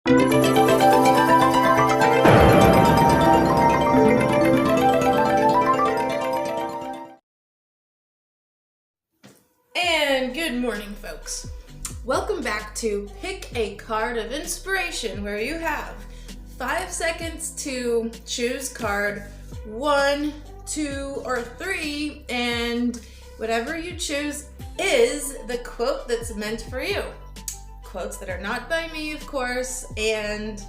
And good morning, folks. Welcome back to Pick a Card of Inspiration, where you have 5 seconds to choose card 1, 2, or 3, and whatever you choose is the quote that's meant for you. Quotes that are not by me, of course, and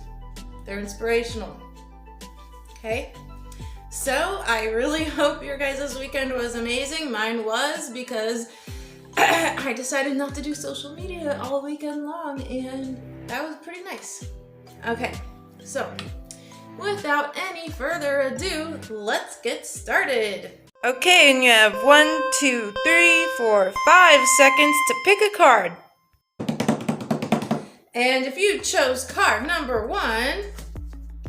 they're inspirational. Okay? So I really hope your guys' weekend was amazing. Mine was, because I decided not to do social media all weekend long, and that was pretty nice. Okay, so without any further ado, let's get started. Okay, and you have 1, 2, 3, 4, 5 seconds to pick a card. And if you chose card number 1, I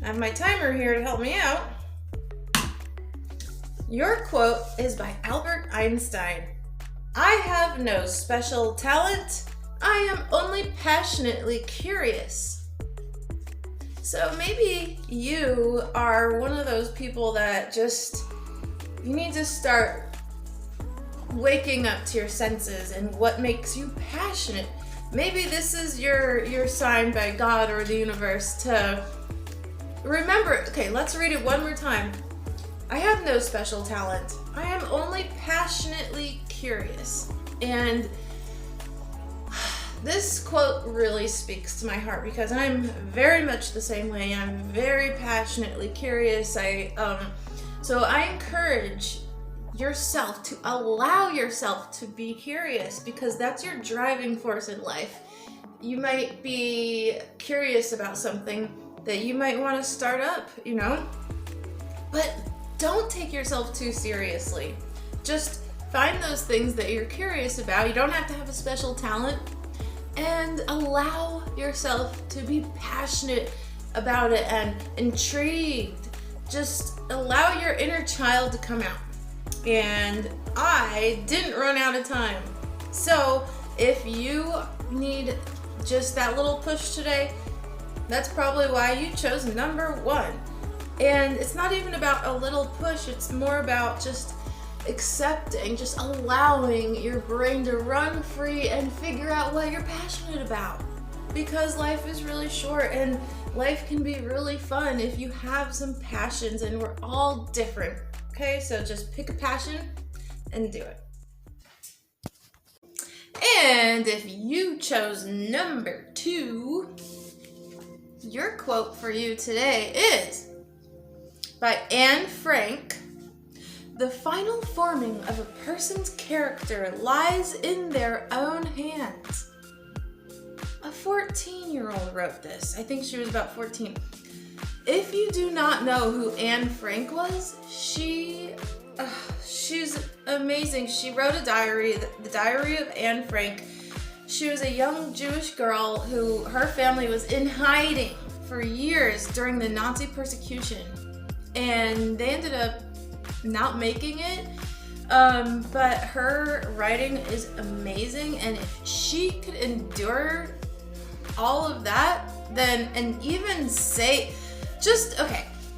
have my timer here to help me out. Your quote is by Albert Einstein. I have no special talent. I am only passionately curious. So maybe you are one of those people that you need to start waking up to your senses and what makes you passionate. Maybe this is your sign by God or the universe to remember. Okay, let's read it one more time. I have no special talent. I am only passionately curious. And this quote really speaks to my heart because I'm very much the same way. I'm very passionately curious. So I encourage yourself to allow yourself to be curious, because that's your driving force in life. You might be curious about something that you might want to start up, but don't take yourself too seriously. Just find those things that you're curious about. You don't have to have a special talent, and allow yourself to be passionate about it and intrigued. Just allow your inner child to come out. And I didn't run out of time. So if you need just that little push today, that's probably why you chose number 1. And it's not even about a little push, it's more about just accepting, just allowing your brain to run free and figure out what you're passionate about. Because life is really short and life can be really fun if you have some passions, and we're all different. Okay, so just pick a passion and do it. And if you chose number 2, your quote for you today is by Anne Frank. The final forming of a person's character lies in their own hands. A 14-year-old wrote this. I think she was about 14. If you do not know who Anne Frank was, she's amazing. She wrote a diary, the Diary of Anne Frank. She was a young Jewish girl who her family was in hiding for years during the Nazi persecution, and they ended up not making it. But her writing is amazing, and if she could endure all of that, and even say,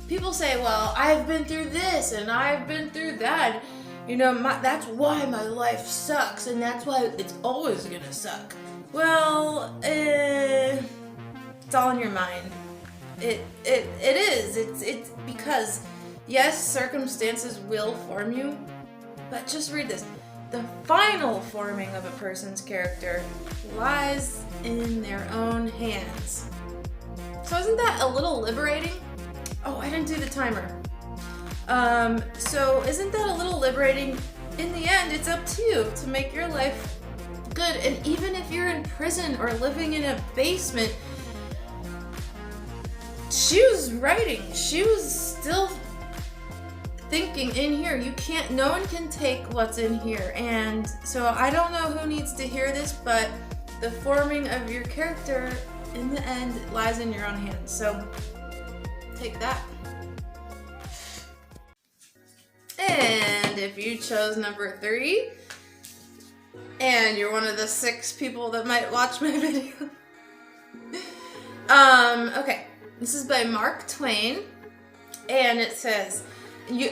people say, well, I've been through this and I've been through that, that's why my life sucks, and that's why it's always gonna suck. Well, it's all in your mind. It is. It's because, yes, circumstances will form you, but just read this. The final forming of a person's character lies in their own hands. So isn't that a little liberating? Oh, I didn't do the timer. So isn't that a little liberating? In the end, it's up to you to make your life good. And even if you're in prison or living in a basement, she was writing. She was still thinking in here. No one can take what's in here. And so I don't know who needs to hear this, but the forming of your character in the end lies in your own hands. So take that. And if you chose number 3, and you're one of the 6 people that might watch my video, Okay, this is by Mark Twain, and it says,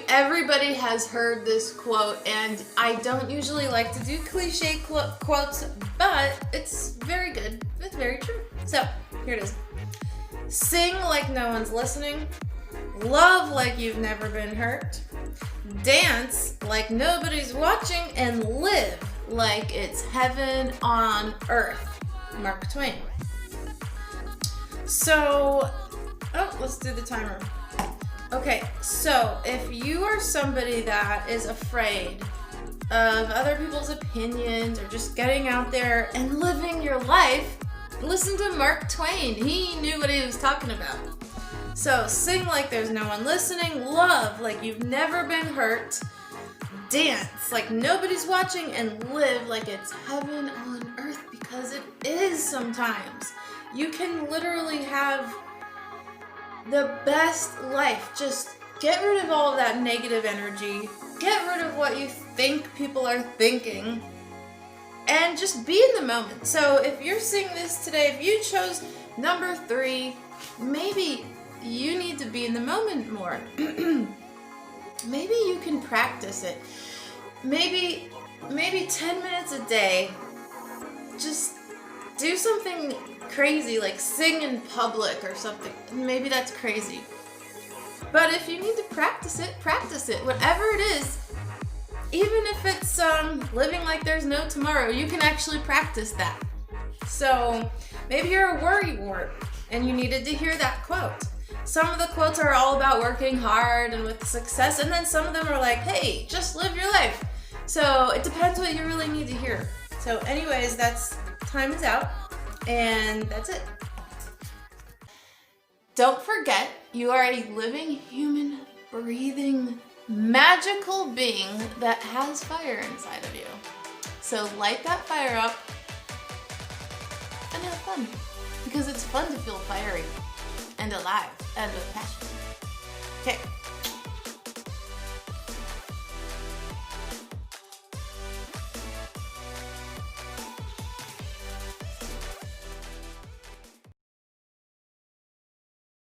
everybody has heard this quote, and I don't usually like to do cliche quotes, but it's very good. It's very true. So, here it is. Sing like no one's listening. Love like you've never been hurt. Dance like nobody's watching, and live like it's heaven on earth. Mark Twain. So, let's do the timer. Okay, so if you are somebody that is afraid of other people's opinions or just getting out there and living your life, listen to Mark Twain. He knew what he was talking about. So sing like there's no one listening, love like you've never been hurt, dance like nobody's watching, and live like it's heaven on earth, because it is sometimes. You can literally have the best life. Just get rid of all of that negative energy. Get rid of what you think people are thinking. And just be in the moment. So if you're seeing this today, if you chose number 3, maybe you need to be in the moment more. Maybe you can practice it. Maybe 10 minutes a day. Just do something crazy, like sing in public or something. Maybe that's crazy. But if you need to practice it, whatever it is. Even if it's living like there's no tomorrow, you can actually practice that. So maybe you're a worrywart and you needed to hear that quote. Some of the quotes are all about working hard and with success, and then some of them are like, hey, just live your life. So it depends what you really need to hear. So anyways, time is out, and that's it. Don't forget, you are a living, human, breathing, magical being that has fire inside of you. So light that fire up and have fun, because it's fun to feel fiery and alive and with passion. Okay.